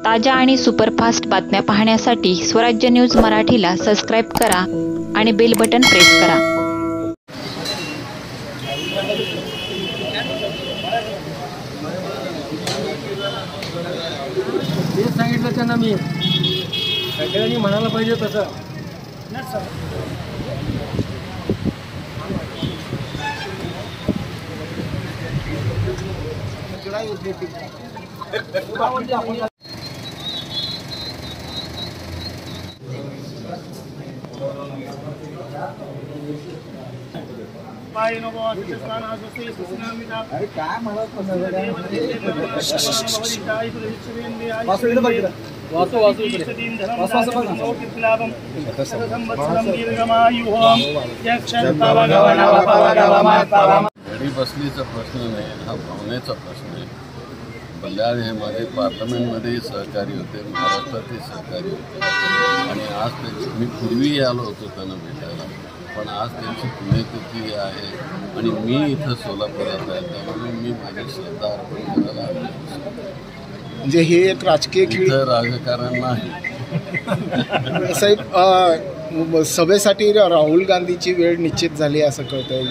ताज्या आणि सुपरफास्ट बातम्या पाहण्यासाठी स्वराज्य न्यूज मराठीला सबस्क्राईब करा आणि बेल बटन प्रेस करा। तेच सांगितलं त्यांना मी, सगळ्यांनी म्हणायला पाहिजे तसं। घरी बसलीचा प्रश्न नाही, हा भावनेचा प्रश्न आहे। बल्लाळ हे माझे पार्लमेंटमध्ये सहकारी होते, महाराष्ट्रातील सहकारी होते आणि आज त्यांची मी पूर्वीही आलो होतो त्यांना भेटायला, पण आज त्यांची पुण्यतिथी आहे आणि मी इथं सोलापुरात आहे, त्यामुळे मी माझी श्रद्धा अर्पण करायला आलो। म्हणजे हे एक राजकीय खेळ राजकारण नाही साहेब। सभेसाठी राहुल गांधीची वेळ निश्चित झाली असं कळतंय।